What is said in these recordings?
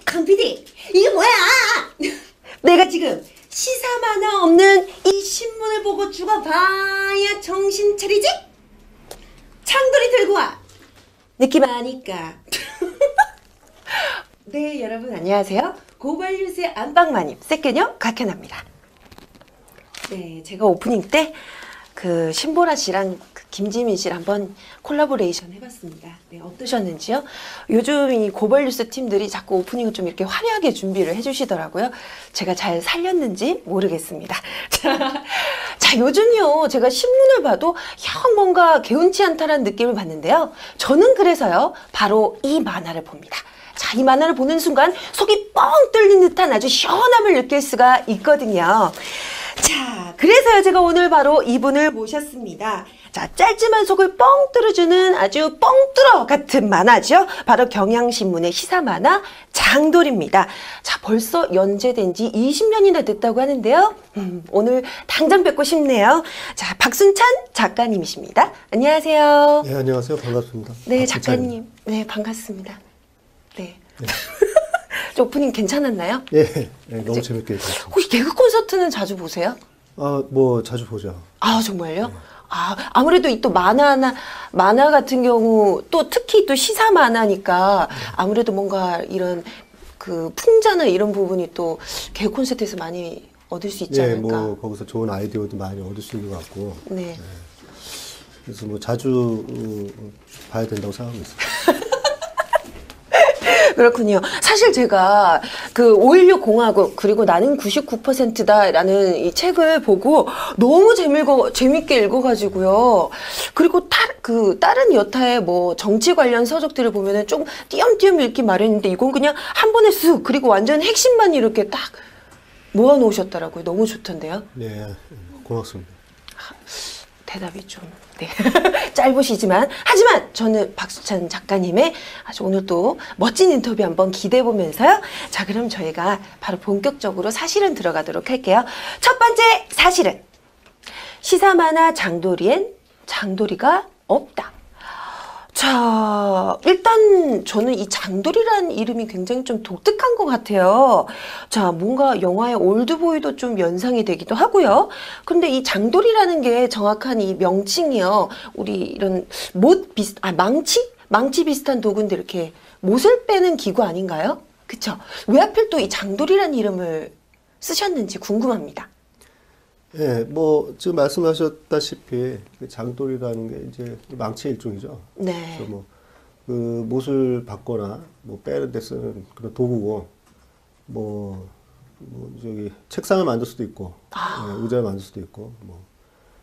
강 PD, 이게 뭐야? 내가 지금 시사 만화 없는 이 신문을 보고 죽어봐야 정신 차리지? 창돌이 들고 와. 느낌 아니까. 네, 여러분 안녕하세요. 고발뉴스의 안방마님 세케녀 곽현아입니다. 네, 제가 오프닝 때 그 신보라 씨랑 그 김지민 씨랑 한번 콜라보레이션 해봤습니다. 네, 어떠셨는지요? 요즘 이 고발뉴스 팀들이 자꾸 오프닝을 좀 이렇게 화려하게 준비를 해주시더라고요. 제가 잘 살렸는지 모르겠습니다. 자, 요즘요 제가 신문을 봐도 영 뭔가 개운치 않다라는 느낌을 받는데요. 저는 그래서요 바로 이 만화를 봅니다. 자, 이 만화를 보는 순간 속이 뻥 뚫린 듯한 아주 시원함을 느낄 수가 있거든요. 자, 그래서요 제가 오늘 바로 이분을 모셨습니다. 자, 짧지만 속을 뻥 뚫어주는 아주 뻥 뚫어 같은 만화죠. 바로 경향신문의 시사 만화 장돌입니다. 자, 벌써 연재된 지 20년이나 됐다고 하는데요. 오늘 당장 뵙고 싶네요. 자, 박순찬 작가님이십니다. 안녕하세요. 네, 안녕하세요. 반갑습니다. 네, 작가님. 네, 반갑습니다. 네. 저 오프닝 괜찮았나요? 예, 네, 너무 재밌게 했습니다. 혹시 개그 콘서트는 자주 보세요? 뭐 자주 보죠. 아, 정말요? 네. 아무래도 이 또 만화 같은 경우 또 특히 또 시사 만화니까 아무래도 뭔가 이런 그 풍자나 이런 부분이 또 개그 콘서트에서 많이 얻을 수 있지 않을까? 뭐 거기서 좋은 아이디어도 많이 얻을 수 있는 것 같고. 네. 네. 그래서 뭐 자주 봐야 된다고 생각하고 있습니다. 그렇군요. 사실 제가 그 5.16 공화국 그리고 나는 99%다라는 이 책을 보고 너무 재밌게 읽어가지고요. 그리고 다른 여타의 뭐 정치 관련 서적들을 보면은 좀 띄엄띄엄 읽기 마련인데 이건 그냥 한 번에 쓱 그리고 완전 핵심만 이렇게 딱 모아놓으셨더라고요. 너무 좋던데요. 네, 고맙습니다. 대답이 좀 네. 짧으시지만 하지만 저는 박수찬 작가님의 아주 오늘 또 멋진 인터뷰 한번 기대해 보면서요. 자, 그럼 저희가 바로 본격적으로 사실은 들어가도록 할게요. 첫 번째 사실은 시사 만화 장도리엔 장도리가 없다. 자, 일단 저는 이 장돌이라는 이름이 굉장히 좀 독특한 것 같아요. 자, 뭔가 영화의 올드보이도 좀 연상이 되기도 하고요. 근데 이 장돌이라는 게 정확한 이 명칭이요. 우리 이런 망치 비슷한 도구인데 이렇게 못을 빼는 기구 아닌가요? 그쵸? 왜 하필 또 이 장돌이라는 이름을 쓰셨는지 궁금합니다. 예, 뭐 지금 말씀하셨다시피 장돌이라는 게 이제 망치의 일종이죠. 네. 그래서 뭐 그 못을 받거나 뭐 빼는 데 쓰는 그런 도구고, 뭐 저기 책상을 만들 수도 있고, 예, 의자를 만들 수도 있고, 뭐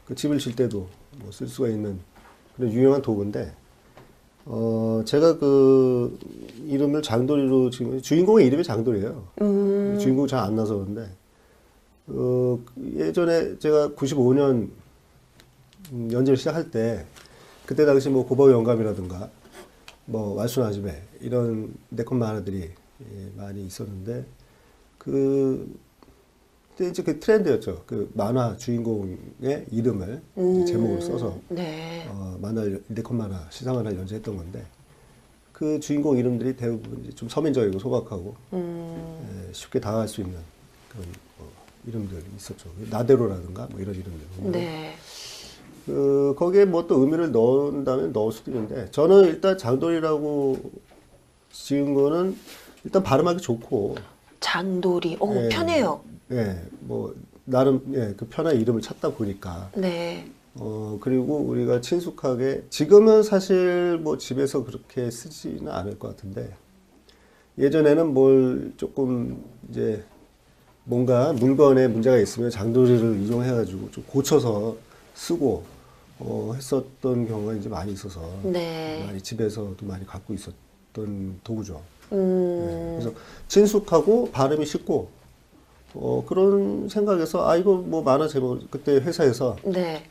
그 집을 질 때도 뭐 쓸 수가 있는 그런 유용한 도구인데, 제가 그 이름을 장돌이로 지금 주인공의 이름이 장돌이에요. 주인공이 잘 안 나서 그런데. 예전에 제가 95년 연재를 시작할 때 그때 당시 뭐 고바우 영감이라든가 뭐 왈순아지메 이런 네컷 만화들이 많이 있었는데 그때 이제 그 트렌드였죠. 그 만화 주인공의 이름을 제목으로 써서 네. 네컷 만화 시사 만화를 연재했던 건데 그 주인공 이름들이 대부분 이제 좀 서민적이고 소박하고 쉽게 다가갈 수 있는 그런 이름들이 있었죠. 나대로라든가 뭐 이런 이름들. 네. 거기에 뭐 또 의미를 넣는다면 넣을 수도 있는데 저는 일단 장돌이라고 지은 거는 일단 발음하기 좋고 장돌이. 예, 편해요. 예, 뭐 나름 그 편한 이름을 찾다 보니까. 네. 그리고 우리가 친숙하게 지금은 사실 뭐 집에서 그렇게 쓰지는 않을 것 같은데 예전에는 뭘 조금 이제 뭔가 물건에 문제가 있으면 장돌이를 이용해가지고 좀 고쳐서 쓰고 했었던 경우가 이제 많이 있어서 네. 많이 집에서도 많이 갖고 있었던 도구죠. 네. 그래서 친숙하고 발음이 쉽고 그런 생각에서 이거 뭐 만화 제목 그때 회사에서 네.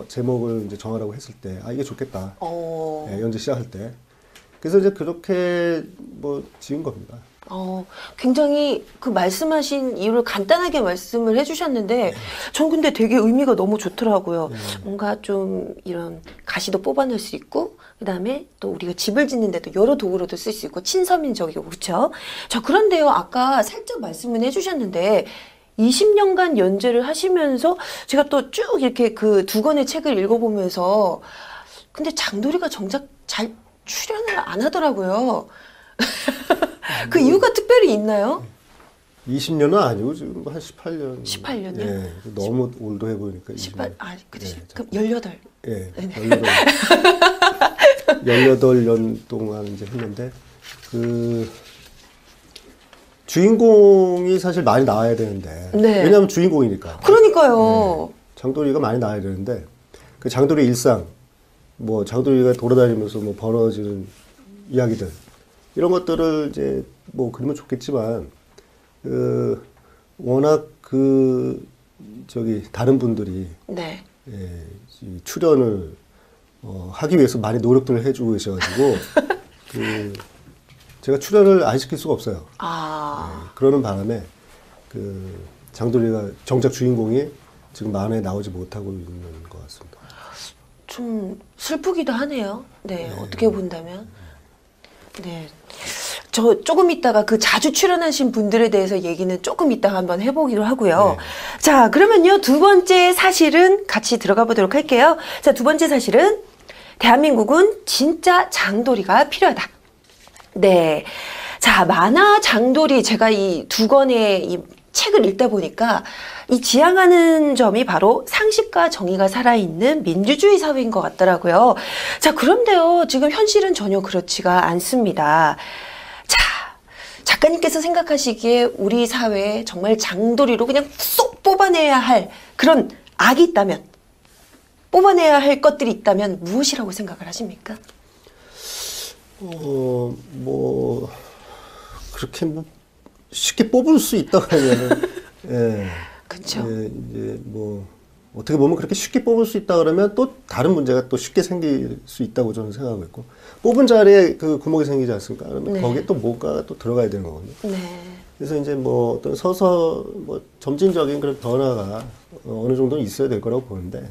제목을 이제 정하라고 했을 때 이게 좋겠다. 어. 네, 연재 시작할 때. 그래서 이제 그렇게 뭐 지은 겁니다. 굉장히 그 말씀하신 이유를 간단하게 말씀을 해주셨는데, 전 근데 되게 의미가 너무 좋더라고요. 뭔가 좀 이런 가시도 뽑아낼 수 있고, 그 다음에 또 우리가 집을 짓는데도 여러 도구로도 쓸 수 있고, 친서민적이고, 그렇죠? 자, 그런데요, 아까 살짝 말씀은 해주셨는데, 20년간 연재를 하시면서 제가 또 쭉 이렇게 그 두 권의 책을 읽어보면서, 근데 장도리가 정작 잘 출연을 안 하더라고요. 그 이유가 특별히 있나요? 20년은 아니고 지금 한 18년. 18년이요? 예, 너무 올드해 보이니까. 18, 그치. 예, 그럼 18. 예, 18년 동안 이제 했는데, 그, 주인공이 사실 많이 나와야 되는데. 네. 왜냐하면 주인공이니까. 그러니까요. 장도리가 많이 나와야 되는데, 그 장도리 일상, 뭐, 장도리가 돌아다니면서 뭐 벌어지는 이야기들, 이런 것들을 이제 뭐 그리면 좋겠지만, 워낙 다른 분들이, 네. 예, 이 출연을, 하기 위해서 많이 노력들을 해주고 계셔가지고, 제가 출연을 안 시킬 수가 없어요. 예, 그러는 바람에, 장도리가 정작 주인공이 지금 만화에 나오지 못하고 있는 것 같습니다. 좀 슬프기도 하네요. 네, 어떻게 본다면. 네. 저 조금 이따가 그 자주 출연하신 분들에 대해서 얘기는 조금 이따가 한번 해보기로 하고요. 네. 자, 그러면요. 두 번째 사실은 같이 들어가 보도록 할게요. 자, 두 번째 사실은 대한민국은 진짜 장도리가 필요하다. 네. 자, 만화 장도리 제가 이 두 권의 이 책을 읽다 보니까 이 지향하는 점이 바로 상식과 정의가 살아있는 민주주의 사회인 것 같더라고요. 자, 그런데요. 지금 현실은 전혀 그렇지가 않습니다. 자, 작가님께서 생각하시기에 우리 사회에 정말 장도리로 그냥 쏙 뽑아내야 할 그런 악이 있다면, 뽑아내야 할 것들이 있다면 무엇이라고 생각을 하십니까? 뭐, 그렇게 뭐, 쉽게 뽑을 수 있다고 하면은, 예. 그렇죠. 예, 이제 뭐, 어떻게 보면 그렇게 쉽게 뽑을 수 있다 그러면 또 다른 문제가 또 쉽게 생길 수 있다고 저는 생각하고 있고, 뽑은 자리에 그 구멍이 생기지 않습니까? 그러면 네. 거기에 또 뭐가 또 들어가야 되는 거거든요. 네. 그래서 이제 뭐 어떤 뭐 점진적인 그런 변화가 어느 정도는 있어야 될 거라고 보는데,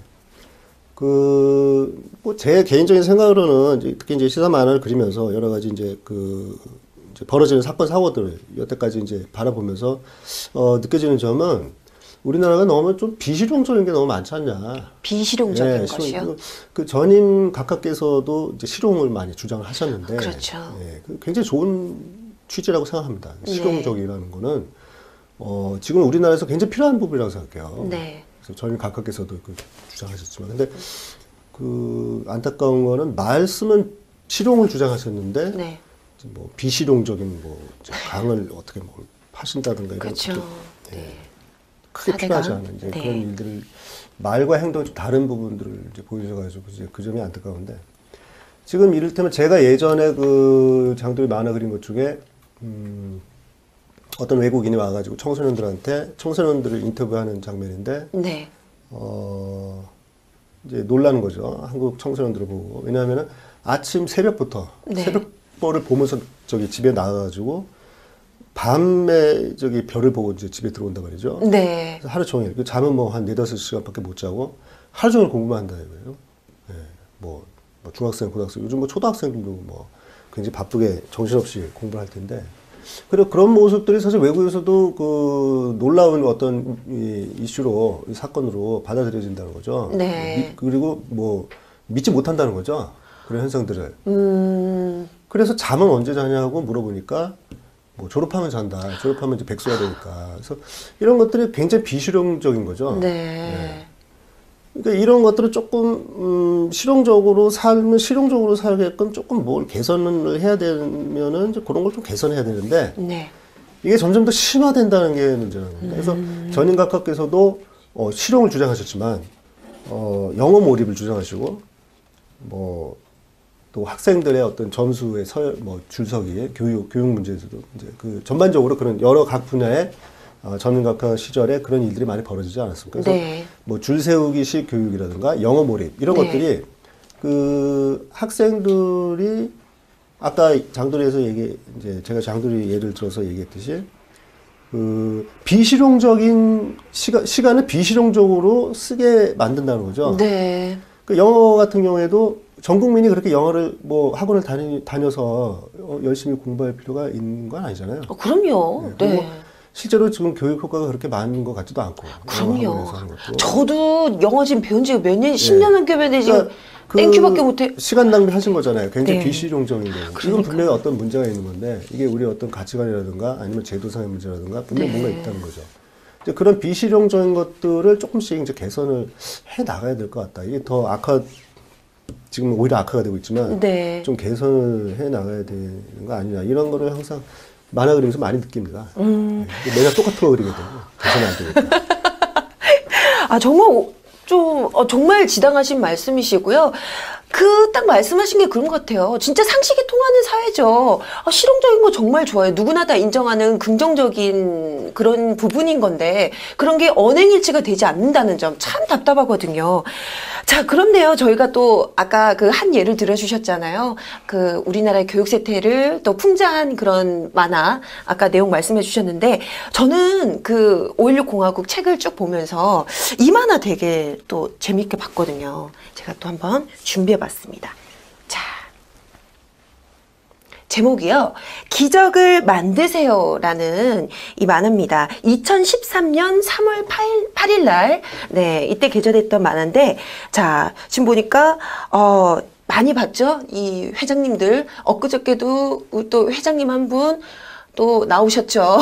뭐 제 개인적인 생각으로는 특히 이제 시사 만화를 그리면서 여러 가지 이제 이제 벌어지는 사건 사고들을 여태까지 이제 바라보면서 느껴지는 점은 우리나라가 너무 좀 비실용적인 게 너무 많지 않냐. 비실용적인 예, 것이요? 그 전임 각하께서도 이제 실용을 많이 주장을 하셨는데, 그렇죠. 예, 굉장히 좋은 취지라고 생각합니다. 네. 실용적이라는 거는 지금 우리나라에서 굉장히 필요한 부분이라고 생각해요. 네. 그래서 전임 각하께서도 주장하셨지만, 근데 안타까운 거는 말씀은 실용을 주장하셨는데, 네. 뭐 비실용적인 뭐 강을 어떻게 뭐 파신다든가 이런 그렇죠. 것도 네. 크게 사대강? 필요하지 않은 이제 네. 그런 일들을 말과 행동이 좀 다른 부분들을 이제 보여줘가지고 이제 그 점이 안타까운데, 지금 이를테면 제가 예전에 장도리 만화 그린 것 중에 어떤 외국인이 와가지고 청소년들을 인터뷰하는 장면인데, 네. 이제 놀라는 거죠. 한국 청소년들을 보고. 왜냐하면은 아침 새벽부터 네. 새벽벌을 보면서 집에 나가가지고 밤에 별을 보고 이제 집에 들어온단 말이죠. 네. 그래서 하루 종일. 잠은 뭐 한 4-5시간밖에 못 자고 하루 종일 공부만 한다 이거예요. 예, 뭐 중학생, 고등학생, 요즘 뭐 초등학생들도 뭐 굉장히 바쁘게 정신없이 공부를 할 텐데, 그리고 그런 모습들이 사실 외국에서도 놀라운 어떤 이슈로, 사건으로 받아들여진다는 거죠. 네. 그리고 뭐 믿지 못한다는 거죠. 그런 현상들을. 그래서 잠은 언제 자냐고 물어보니까 뭐 졸업하면 잔다. 졸업하면 이제 백수가 되니까. 그래서 이런 것들이 굉장히 비실용적인 거죠. 네. 그러니까 이런 것들을 조금 실용적으로 살게끔 조금 뭘 개선을 해야 되면은 이제 그런 걸 좀 개선해야 되는데, 네. 이게 점점 더 심화된다는 게 문제라는 겁니다. 그래서 전임 각하께서도 실용을 주장하셨지만 영어 몰입을 주장하시고, 뭐 또 학생들의 어떤 점수의 줄서기, 교육 문제에서도 이제 전반적으로 그런 여러 각 분야의 전임 각하 시절에 그런 일들이 많이 벌어지지 않았습니까? 그래서 네. 뭐 줄세우기식 교육이라든가 영어 몰입 이런 네. 것들이 학생들이 아까 장도리에서 이제 제가 장도리 예를 들어서 얘기했듯이, 비실용적인 시간을 비실용적으로 쓰게 만든다는 거죠. 네. 그 영어 같은 경우에도 전 국민이 그렇게 영어를 뭐 학원을 다녀서 열심히 공부할 필요가 있는 건 아니잖아요. 그럼요. 네. 그리고 네. 실제로 지금 교육 효과가 그렇게 많은 것 같지도 않고. 그럼요. 영어 학원에서 하는 것도. 저도 영어 지금 배운 지가 몇 년, 10년 넘게 지금 그러니까 땡큐밖에 못해. 시간 낭비하신 거잖아요. 굉장히 네. 비실용적인 거고. 이건 그러니까요. 분명히 어떤 문제가 있는 건데 이게 우리 어떤 가치관이라든가 아니면 제도상의 문제라든가 분명히 네. 뭔가 있다는 거죠. 이제 그런 비실용적인 것들을 조금씩 이제 개선을 해 나가야 될 것 같다. 이게 더 지금 오히려 악화가 되고 있지만 네. 좀 개선을 해 나가야 되는 거 아니냐. 이런 거를 항상 만화 그리면서 많이 느낍니다. 네. 매년 똑같은 거 그리게 되고 개선이 안 되니까. 아, 정말 정말 지당하신 말씀이시고요. 딱 말씀하신 게 그런 것 같아요. 진짜 상식이 통하는 사회죠. 실용적인 거 정말 좋아요. 누구나 다 인정하는 긍정적인 그런 부분인 건데 그런 게 언행일치가 되지 않는다는 점 참 답답하거든요. 자, 그런데요. 저희가 또 아까 그 한 예를 들어주셨잖아요. 그 우리나라의 교육 세태를 또 풍자한 그런 만화 아까 내용 말씀해 주셨는데 저는 그 5.16 공화국 책을 쭉 보면서 이 만화 되게 또 재밌게 봤거든요. 제가 또 한번 준비해 봤습니다. 자, 제목이요. 기적을 만드세요라는 이 만화입니다. 2013년 3월 8일 날, 네, 이때 개설했던 만화인데, 자, 지금 보니까, 많이 봤죠? 이 회장님들. 엊그저께도 또 회장님 한 분, 또 나오셨죠.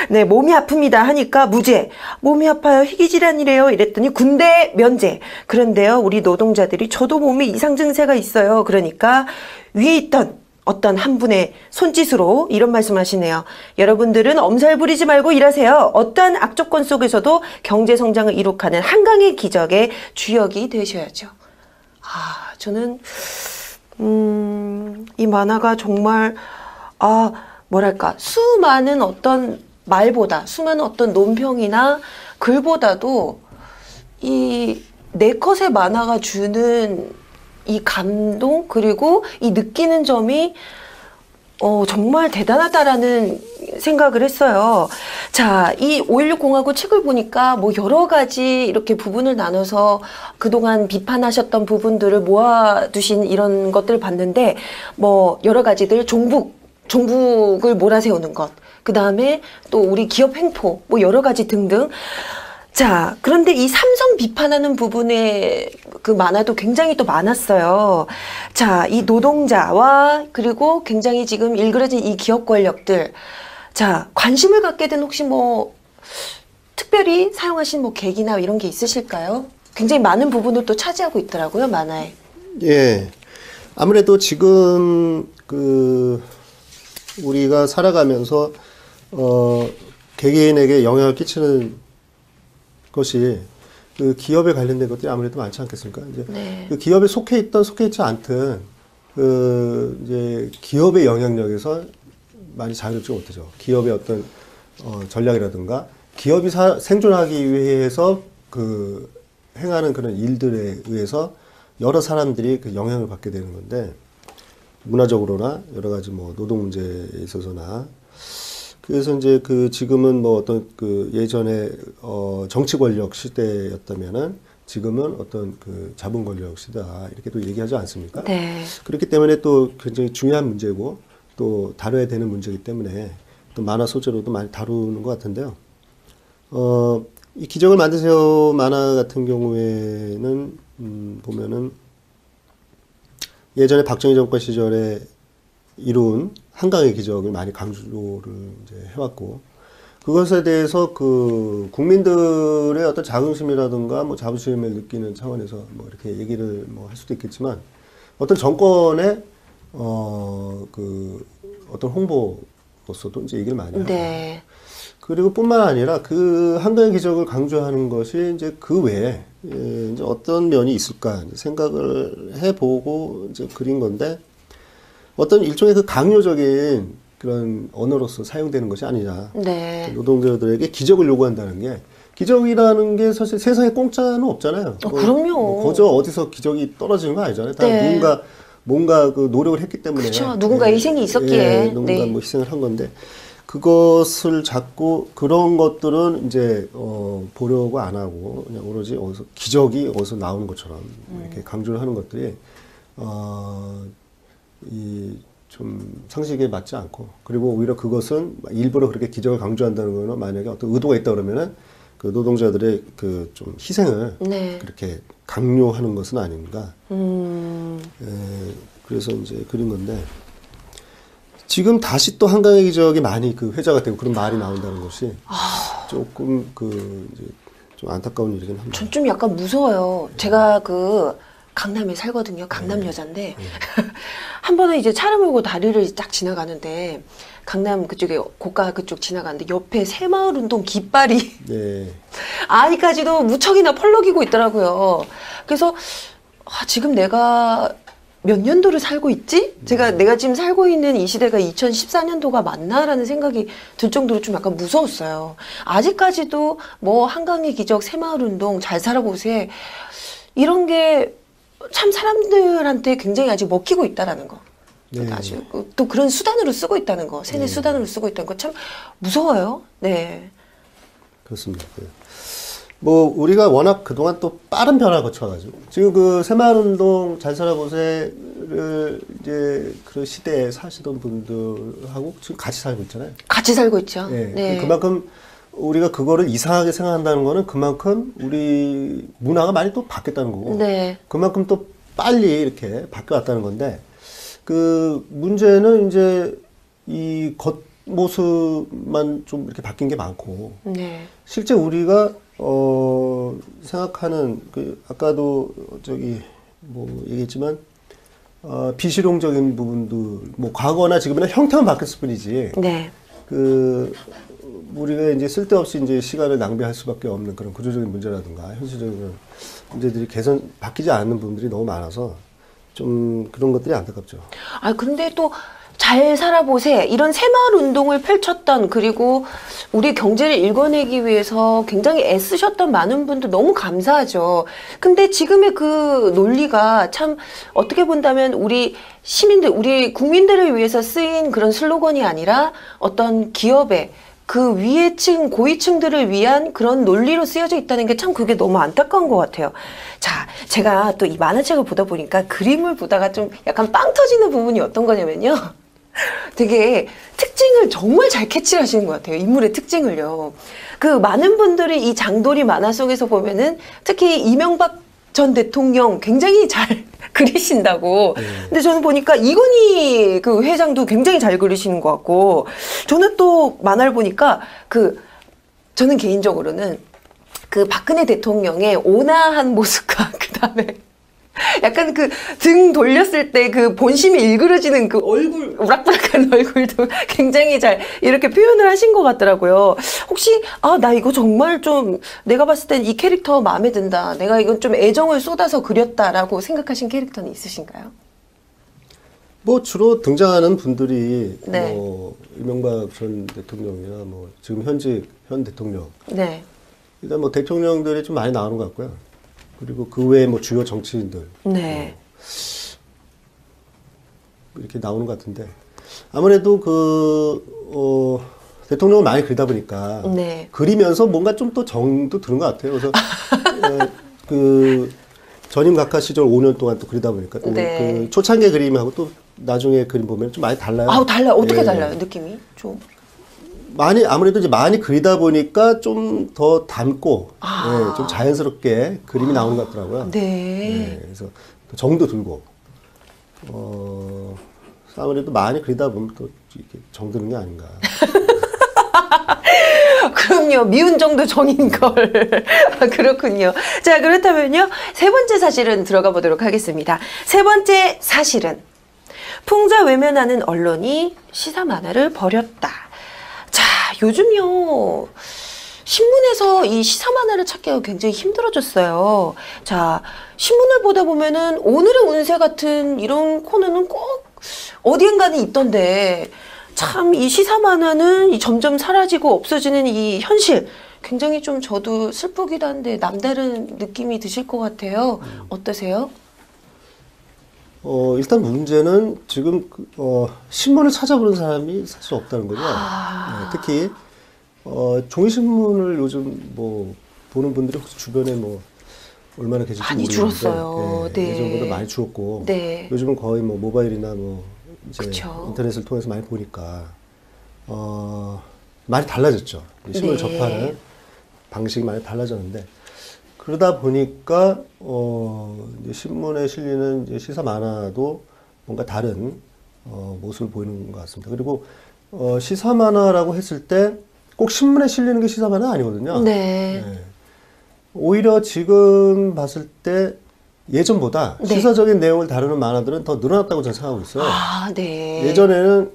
네, 몸이 아픕니다 하니까 무죄. 몸이 아파요. 희귀질환이래요. 이랬더니 군대 면제. 그런데요, 우리 노동자들이 저도 몸에 이상 증세가 있어요. 그러니까 위에 있던 어떤 한 분의 손짓으로 이런 말씀을 하시네요. 여러분들은 엄살 부리지 말고 일하세요. 어떠한 악조건 속에서도 경제 성장을 이룩하는 한강의 기적의 주역이 되셔야죠. 저는 이 만화가 정말 뭐랄까, 수많은 어떤 말보다, 수많은 어떤 논평이나 글보다도 이 네컷의 만화가 주는 이 감동, 그리고 이 느끼는 점이 정말 대단하다라는 생각을 했어요. 자, 이 5.16 공화국 책을 보니까 뭐 여러 가지 이렇게 부분을 나눠서 그동안 비판하셨던 부분들을 모아두신 이런 것들을 봤는데, 뭐 여러 가지들 종북을 몰아세우는 것, 그 다음에 또 우리 기업 횡포, 뭐 여러 가지 등등. 자, 그런데 이 삼성 비판하는 부분에 그 만화도 굉장히 또 많았어요. 자, 이 노동자와 그리고 굉장히 지금 일그러진 이 기업 권력들. 자, 관심을 갖게 된 혹시 뭐 특별히 사용하신 뭐 계기나 이런 게 있으실까요? 굉장히 많은 부분을 또 차지하고 있더라고요, 만화에. 예. 아무래도 지금 우리가 살아가면서 개개인에게 영향을 끼치는 것이 그 기업에 관련된 것들이 아무래도 많지 않겠습니까? 이제 네. 그 기업에 속해 있지 않든 이제 기업의 영향력에서 많이 자유롭지 못하죠. 기업의 어떤 전략이라든가 기업이 생존하기 위해서 행하는 그런 일들에 의해서 여러 사람들이 그 영향을 받게 되는 건데, 문화적으로나 여러 가지 뭐 노동 문제에 있어서나. 그래서 이제 지금은 뭐 어떤 예전에 정치 권력 시대였다면은 지금은 어떤 자본 권력 시대다, 이렇게 또 얘기하지 않습니까? 네. 그렇기 때문에 또 굉장히 중요한 문제고 또 다뤄야 되는 문제이기 때문에 또 만화 소재로도 많이 다루는 것 같은데요. 이 기적을 만드세요 만화 같은 경우에는 보면은 예전에 박정희 정권 시절에 이룬 한강의 기적을 많이 강조를 이제 해왔고, 그것에 대해서 국민들의 어떤 자긍심이라든가 뭐 자부심을 느끼는 차원에서 뭐 이렇게 얘기를 뭐 할 수도 있겠지만, 어떤 정권의 어떤 홍보로서도 이제 얘기를 많이 하고. 네. 그리고 뿐만 아니라 한강의 기적을 강조하는 것이 이제 그 외에 이제 어떤 면이 있을까 생각을 해보고 이제 그린 건데, 어떤 일종의 강요적인 그런 언어로서 사용되는 것이 아니냐. 네. 노동자들에게 기적을 요구한다는 게, 기적이라는 게 사실 세상에 공짜는 없잖아요. 그럼요. 거저 어디서 기적이 떨어지는 거 아니잖아요. 다 네. 누군가 뭔가 그 노력을 했기 때문에 그렇죠. 누군가 희생이 있었기에. 누군가 네. 뭐 희생을 한 건데 그것을 자꾸 그런 것들은 이제 보려고 안 하고 그냥 오로지 어디서 기적이 어디서 나오는 것처럼 이렇게 강조를 하는 것들이 이 좀 상식에 맞지 않고 그리고 오히려 그것은 일부러 그렇게 기적을 강조한다는 거는 만약에 어떤 의도가 있다 그러면은 그 노동자들의 그 좀 희생을 네. 그렇게 강요하는 것은 아닌가. 그래서 이제 그런 건데 지금 다시 또 한강의 기적이 많이 그 회자가 되고 그런 말이 나온다는 것이 조금 그 이제 좀 안타까운 일이긴 합니다. 전 좀 약간 무서워요. 제가 그 강남에 살거든요. 강남 여잔데 한 번은 이제 차를 몰고 다리를 딱 지나가는데 강남 그쪽에 고가 그쪽 지나가는데 옆에 새마을운동 깃발이 네. 아직까지도 무척이나 펄럭이고 있더라고요. 그래서 지금 내가 몇 년도를 살고 있지? 내가 지금 살고 있는 이 시대가 2014년도가 맞나라는 생각이 들 정도로 좀 약간 무서웠어요. 아직까지도 뭐 한강의 기적, 새마을운동, 잘 살아보세 이런 게 참 사람들한테 굉장히 아직 먹히고 있다라는 거. 네. 아주 또 그런 수단으로 쓰고 있다는 거, 세뇌 수단으로 쓰고 있다는 거 참 무서워요. 네. 그렇습니다. 뭐 우리가 워낙 그동안 또 빠른 변화를 거쳐가지고 지금 그 새마을운동 잘 살아보세를 이제 그 시대에 사시던 분들하고 지금 같이 살고 있잖아요. 같이 살고 있죠. 네. 네. 그만큼 우리가 그거를 이상하게 생각한다는 거는 그만큼 우리 문화가 많이 또 바뀌었다는 거고 네. 그만큼 또 빨리 이렇게 바뀌어왔다는 건데 그 문제는 이제 이 겉모습만 좀 이렇게 바뀐 게 많고 네. 실제 우리가 생각하는 그 아까도 저기 뭐 얘기했지만 비실용적인 부분들 뭐 과거나 지금이나 형태만 바뀌었을 뿐이지 네. 그 우리가 이제 쓸데없이 이제 시간을 낭비할 수밖에 없는 그런 구조적인 문제라든가 현실적인 문제들이 바뀌지 않는 부분들이 너무 많아서 좀 그런 것들이 안타깝죠. 근데 또 잘 살아보세 이런 새마을 운동을 펼쳤던 그리고 우리 경제를 일궈내기 위해서 굉장히 애쓰셨던 많은 분들 너무 감사하죠. 근데 지금의 그 논리가 참 어떻게 본다면 우리 시민들, 우리 국민들을 위해서 쓰인 그런 슬로건이 아니라 어떤 기업의 그 위에층, 고위층들을 위한 그런 논리로 쓰여져 있다는 게 참 그게 너무 안타까운 것 같아요. 자, 제가 또 이 만화책을 보다 보니까 그림을 보다가 좀 약간 빵 터지는 부분이 어떤 거냐면요. 되게 특징을 정말 잘 캐치를 하시는 것 같아요. 인물의 특징을요. 그 많은 분들이 이 장도리 만화 속에서 보면은 특히 이명박 전 대통령 굉장히 잘 그리신다고. 근데 저는 보니까 이건희 그 회장도 굉장히 잘 그리시는 것 같고, 저는 또 만화를 보니까 저는 개인적으로는 그 박근혜 대통령의 온화한 모습과 그 다음에 약간 그 등 돌렸을 때 그 본심이 일그러지는 그 얼굴, 우락부락한 얼굴도 굉장히 잘 이렇게 표현을 하신 것 같더라고요. 혹시, 나 이거 정말 좀 내가 봤을 땐 이 캐릭터 마음에 든다. 내가 이건 좀 애정을 쏟아서 그렸다라고 생각하신 캐릭터는 있으신가요? 뭐 주로 등장하는 분들이 네. 뭐 이명박 전 대통령이나 뭐 지금 현 대통령. 네. 일단 뭐 대통령들이 좀 많이 나오는 것 같고요. 그리고 그 외에 뭐 주요 정치인들. 네. 이렇게 나오는 것 같은데 아무래도 대통령을 많이 그리다 보니까 네. 그리면서 뭔가 좀 또 정도 드는 것 같아요. 그래서 그 전임 각하 시절 5년 동안 또 그리다 보니까 또 네. 그 초창기 그림하고 또 나중에 그림 보면 좀 많이 달라요. 달라요. 어떻게 예. 달라요? 느낌이 좀. 아무래도 이제 많이 그리다 보니까 좀 더 담고 예, 좀 자연스럽게 그림이 나오는 것 같더라고요. 네. 예, 그래서 또 정도 들고 아무래도 많이 그리다 보면 또 이렇게 정드는 게 아닌가. 그럼요. 미운 정도 정인 걸. 그렇군요. 자, 그렇다면요. 세 번째 사실은 들어가 보도록 하겠습니다. 세 번째 사실은 풍자 외면하는 언론이 시사 만화를 버렸다. 자, 요즘요. 신문에서 이 시사 만화를 찾기가 굉장히 힘들어졌어요. 자, 신문을 보다 보면은 오늘의 운세 같은 이런 코너는 꼭 어디엔가는 있던데 참 이 시사 만화는 점점 사라지고 없어지는 이 현실 굉장히 좀 저도 슬프기도 한데 남다른 느낌이 드실 것 같아요. 어떠세요? 일단 문제는 지금 신문을 찾아보는 사람이 사실 없다는 거죠. 네, 특히 종이신문을 요즘 뭐 보는 분들이 혹시 주변에 뭐 얼마나 계실지 많이 모르겠는데 줄었어요. 네. 예전보다 많이 줄었고 네. 요즘은 거의 뭐 모바일이나 뭐 이제 그쵸. 인터넷을 통해서 많이 보니까 많이 달라졌죠. 신문을 네. 접하는 방식이 많이 달라졌는데 그러다 보니까 이제 신문에 실리는 이제 시사 만화도 뭔가 다른 모습을 보이는 것 같습니다. 그리고 시사 만화라고 했을 때 꼭 신문에 실리는 게 시사 만화 아니거든요. 네. 네. 오히려 지금 봤을 때 예전보다 네. 시사적인 내용을 다루는 만화들은 더 늘어났다고 저는 생각하고 있어요. 아, 네. 예전에는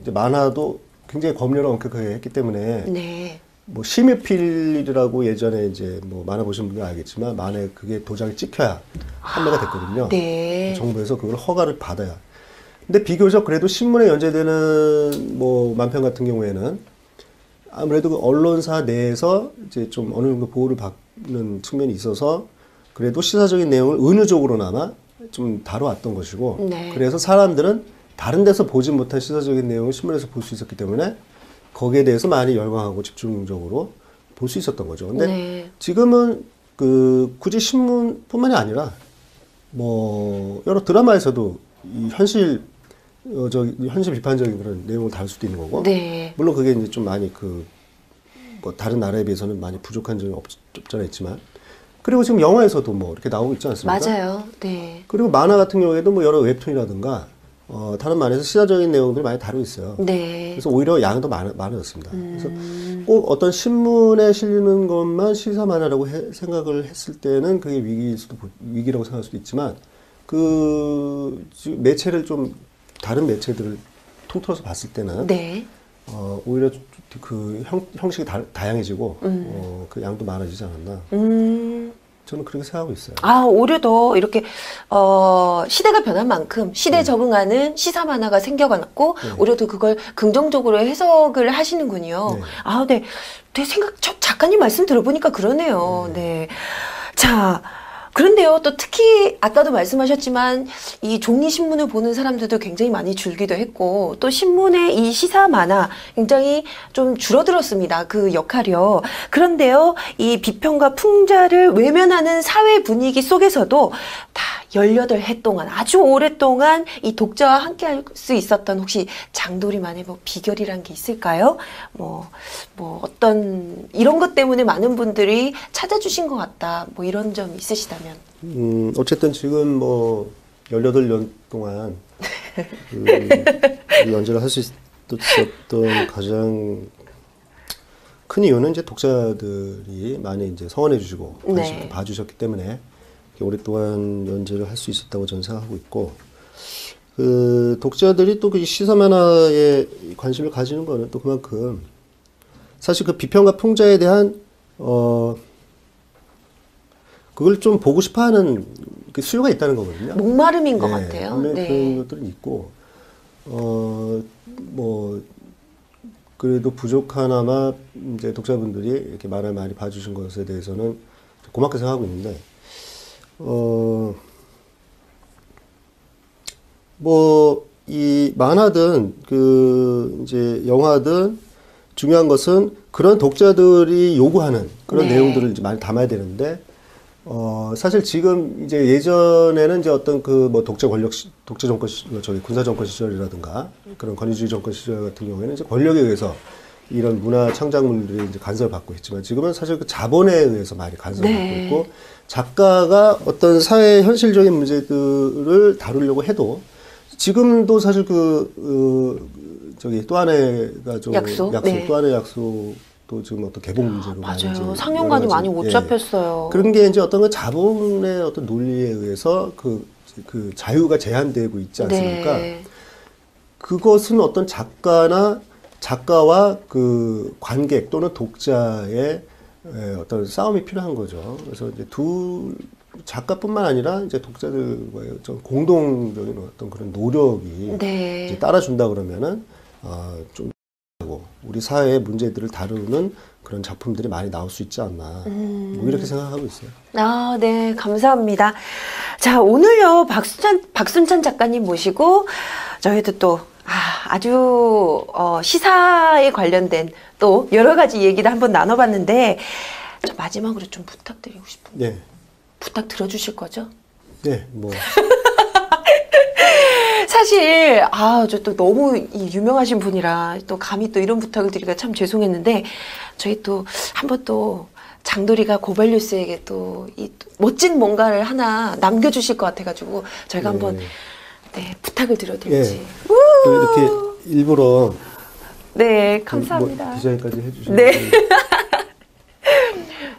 이제 만화도 굉장히 검열을 엄격하게 했기 때문에 네. 뭐 심의필이라고 예전에 이제 뭐 만화 보신 분들 알겠지만 만화에 그게 도장이 찍혀야 판매가 됐거든요. 네. 정부에서 그걸 허가를 받아야. 근데 비교적 그래도 신문에 연재되는 뭐 만편 같은 경우에는 아무래도 그 언론사 내에서 이제 좀 어느 정도 보호를 받는 측면이 있어서 그래도 시사적인 내용을 은유적으로나마 좀 다뤄왔던 것이고 네. 그래서 사람들은 다른 데서 보지 못한 시사적인 내용을 신문에서 볼 수 있었기 때문에 거기에 대해서 많이 열광하고 집중적으로 볼 수 있었던 거죠. 근데 네. 지금은 굳이 신문뿐만이 아니라 뭐 여러 드라마에서도 이 현실 비판적인 그런 내용을 다룰 수도 있는 거고. 네. 물론 그게 이제 좀 많이 뭐 다른 나라에 비해서는 많이 부족한 점이 없잖아 있지만. 그리고 지금 영화에서도 뭐 이렇게 나오고 있지 않습니까? 맞아요. 네. 그리고 만화 같은 경우에도 뭐 여러 웹툰이라든가 다른 만화에서 시사적인 내용들을 많이 다루고 있어요. 네. 그래서 오히려 양도 많아졌습니다. 그래서 꼭 어떤 신문에 실리는 것만 시사 만화라고 생각을 했을 때는 그게 위기라고 생각할 수도 있지만 지금 매체를 좀 다른 매체들을 통틀어서 봤을 때는 네. 오히려 그 형식이 다양해지고 그 양도 많아지지 않았나. 저는 그렇게 생각하고 있어요. 아, 오히려 더 이렇게 시대가 변한 만큼 시대에 적응하는 시사 만화가 생겨났고 오히려 더 그걸 긍정적으로 해석을 하시는군요. 네. 아, 네. 작가님 말씀 들어보니까 그러네요. 네. 자, 그런데요, 또 특히 아까도 말씀하셨지만 이 종이 신문을 보는 사람들도 굉장히 많이 줄기도 했고 또 신문의 이 시사 만화 굉장히 좀 줄어들었습니다. 그 역할이요. 그런데요, 이 비평과 풍자를 외면하는 사회 분위기 속에서도 다 18해 동안 아주 오랫동안 이 독자와 함께 할 수 있었던 혹시 장도리만의 뭐 비결이란 게 있을까요? 뭐 어떤 이런 것 때문에 많은 분들이 찾아주신 것 같다. 뭐 이런 점 있으시다면. 어쨌든 지금 뭐 18년 동안 연재를 할 수 있었던 가장 큰 이유는 이제 독자들이 많이 이제 성원해 주시고 관심 네. 봐주셨기 때문에 이렇게 오랫동안 연재를 할 수 있었다고 저는 생각하고 있고 그 독자들이 또 그 시사 만화에 관심을 가지는 거는 또 그만큼 사실 그 비평과 풍자에 대한 그걸 좀 보고 싶어하는 그 수요가 있다는 거거든요. 목마름인 것 같아요. 분명히 네. 그런 것들은 있고 뭐 그래도 부족하나마 이제 독자분들이 이렇게 만화를 많이 봐주신 것에 대해서는 고맙게 생각하고 있는데 뭐 이 만화든 이제 영화든 중요한 것은 그런 독자들이 요구하는 그런 네. 내용들을 이제 많이 담아야 되는데 사실 지금 이제 예전에는 이제 어떤 그 뭐 독재 정권 군사 정권 시절이라든가 그런 권위주의 정권 시절 같은 경우에는 이제 권력에 의해서 이런 문화 창작물들이 이제 간섭을 받고 있지만 지금은 사실 그 자본에 의해서 많이 간섭을 네. 받고 있고 작가가 어떤 사회 현실적인 문제들을 다루려고 해도 지금도 사실 또 하나가 좀 약속? 네. 또 하나의 약속도 지금 어떤 개봉 문제로 많이 이제 맞아요. 상영관이 여러 가지, 많이 못 잡혔어요. 그런 게 이제 어떤 그 자본의 어떤 논리에 의해서 그 자유가 제한되고 있지 않습니까? 네. 그것은 어떤 작가와 그 관객 또는 독자의 어떤 싸움이 필요한 거죠. 그래서 이제 작가뿐만 아니라 이제 독자들과의 좀 공동적인 어떤 그런 노력이 네. 이제 따라준다 그러면은 좀 하고 우리 사회의 문제들을 다루는 그런 작품들이 많이 나올 수 있지 않나. 뭐 이렇게 생각하고 있어요. 아, 네, 감사합니다. 자, 오늘요, 박순찬 작가님 모시고, 저희도 또, 아주, 시사에 관련된 또 여러 가지 얘기도 한번 나눠봤는데, 저 마지막으로 좀 부탁드리고 싶은데. 네. 부탁 들어주실 거죠? 네, 뭐. 사실, 저 또 너무 유명하신 분이라 또 감히 또 이런 부탁을 드리기가 참 죄송했는데, 저희 또 한번 또 장도리가 고발뉴스에게 또 이 멋진 뭔가를 하나 남겨주실 것 같아가지고, 저희가 네. 한번, 네, 부탁을 드려도 될지. 네. 또 이렇게 일부러. 네, 감사합니다. 뭐 디자인까지 해주시는. 네.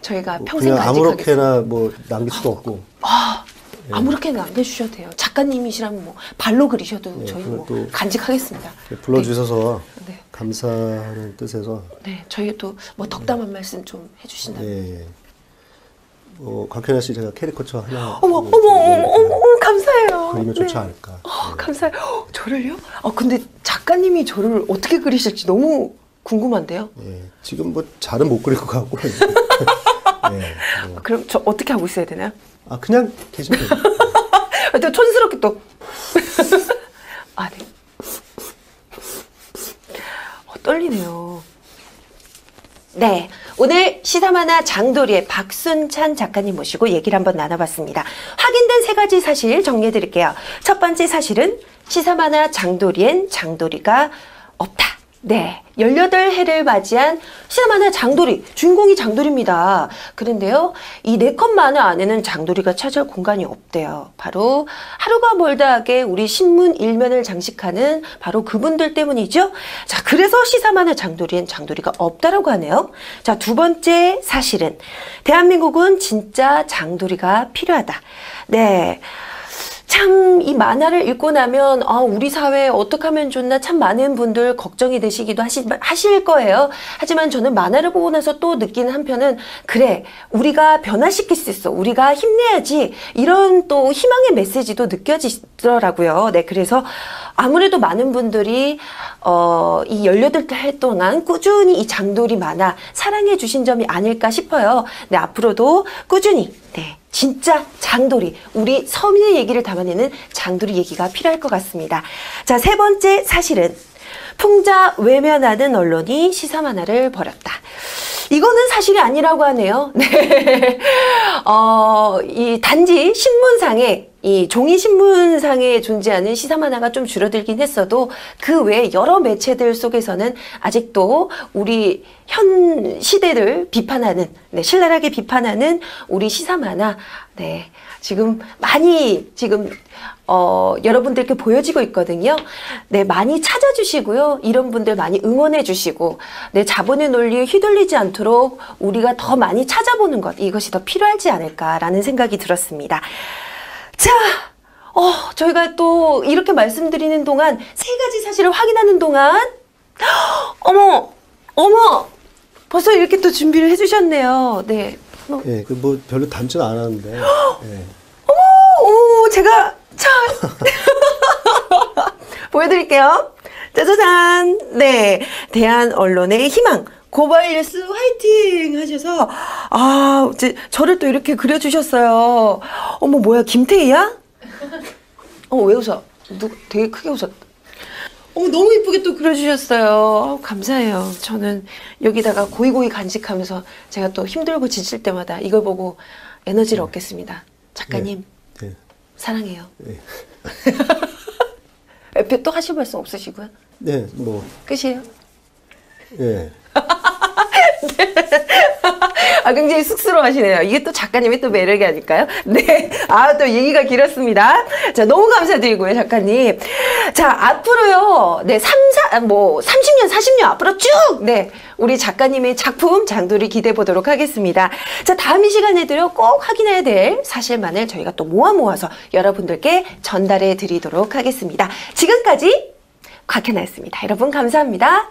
저희가 뭐 평생 그냥 간직하겠습니다. 아무렇게나 뭐 남길 수도 없고. 아무렇게나 남겨주셔도 돼요. 작가님이시라면 뭐 발로 그리셔도 네, 저희 뭐 또 간직하겠습니다. 불러주셔서 네. 감사하는 뜻에서. 네, 저희 또 뭐 덕담한 말씀 좀 해주신다면. 네. 곽현아 씨 제가 캐리커처 하나. 어머, 감사해요. 그리면 네. 좋지 않을까. 네. 감사해요. 저를요? 근데 작가님이 저를 어떻게 그리실지 너무 궁금한데요. 예, 지금 뭐 잘은 못 그릴 것 같고. 예, 뭐. 그럼 저 어떻게 하고 있어야 되나요? 그냥 계시면 돼요. 또 촌스럽게 또. 네. 떨리네요. 네, 오늘 시사만화 장도리의 박순찬 작가님 모시고 얘기를 한번 나눠봤습니다. 확인된 3가지 사실 정리해드릴게요. 첫 번째 사실은 시사만화 장도리엔 장도리가 없다. 네, 18회를 맞이한 시사만화 장도리, 주인공이 장도리입니다. 그런데요, 이 4컷 만화 안에는 장도리가 차지할 공간이 없대요. 바로 하루가 멀다하게 우리 신문 일면을 장식하는 바로 그분들 때문이죠. 자, 그래서 시사만화 장도리엔 장도리가 없다라고 하네요. 자, 두 번째 사실은 대한민국은 진짜 장도리가 필요하다. 네. 참 이 만화를 읽고 나면 우리 사회 어떻게 하면 좋나 참 많은 분들 걱정이 되시기도 하실 거예요. 하지만 저는 만화를 보고 나서 또 느끼는 한편은 그래 우리가 변화시킬 수 있어. 우리가 힘내야지. 이런 또 희망의 메시지도 느껴지더라고요. 네, 그래서 아무래도 많은 분들이 이 18회 동안 꾸준히 이 장도리 만화 사랑해 주신 점이 아닐까 싶어요. 네, 앞으로도 꾸준히 네. 진짜 장도리, 우리 서민의 얘기를 담아내는 장도리 얘기가 필요할 것 같습니다. 자, 3번째 사실은 풍자 외면하는 언론이 시사만화를 버렸다. 이거는 사실이 아니라고 하네요. 네. 이 단지 신문상에 이 종이 신문상에 존재하는 시사만화가 좀 줄어들긴 했어도 그 외 여러 매체들 속에서는 아직도 우리 현 시대를 비판하는, 네, 신랄하게 비판하는 우리 시사만화, 네, 지금 많이 여러분들께 보여지고 있거든요. 네, 많이 찾아주시고요. 이런 분들 많이 응원해 주시고, 네, 자본의 논리에 휘둘리지 않도록 우리가 더 많이 찾아보는 것, 이것이 더 필요하지 않을까라는 생각이 들었습니다. 자, 저희가 또 이렇게 말씀드리는 동안 3가지 사실을 확인하는 동안 어머 벌써 이렇게 또 준비를 해주셨네요. 네. 예, 뭐 별로 닮지는 않았는데. 예. 어머, 제가 자 보여드릴게요. 짜자잔. 네, 대한 언론의 희망. 고발뉴스 화이팅 하셔서 저를 또 이렇게 그려주셨어요. 어머 뭐야 김태희야? 왜 웃어? 되게 크게 웃었다. 너무 이쁘게 또 그려주셨어요. 감사해요. 저는 여기다가 고이고이 간직하면서 제가 또 힘들고 지칠 때마다 이걸 보고 에너지를 얻겠습니다. 작가님 네. 사랑해요. 네. 또 하실 말씀 없으시고요? 네, 뭐. 끝이에요? 예. 굉장히 쑥스러워하시네요. 이게 또 작가님의 또 매력이 아닐까요? 네. 또 얘기가 길었습니다. 자, 너무 감사드리고요, 작가님. 자, 앞으로요, 네, 30년, 40년 앞으로 쭉, 네, 우리 작가님의 작품 장도리 기대해 보도록 하겠습니다. 자, 다음 이 시간에도요, 꼭 확인해야 될 사실만을 저희가 또 모아서 여러분들께 전달해 드리도록 하겠습니다. 지금까지 곽현아였습니다. 여러분, 감사합니다.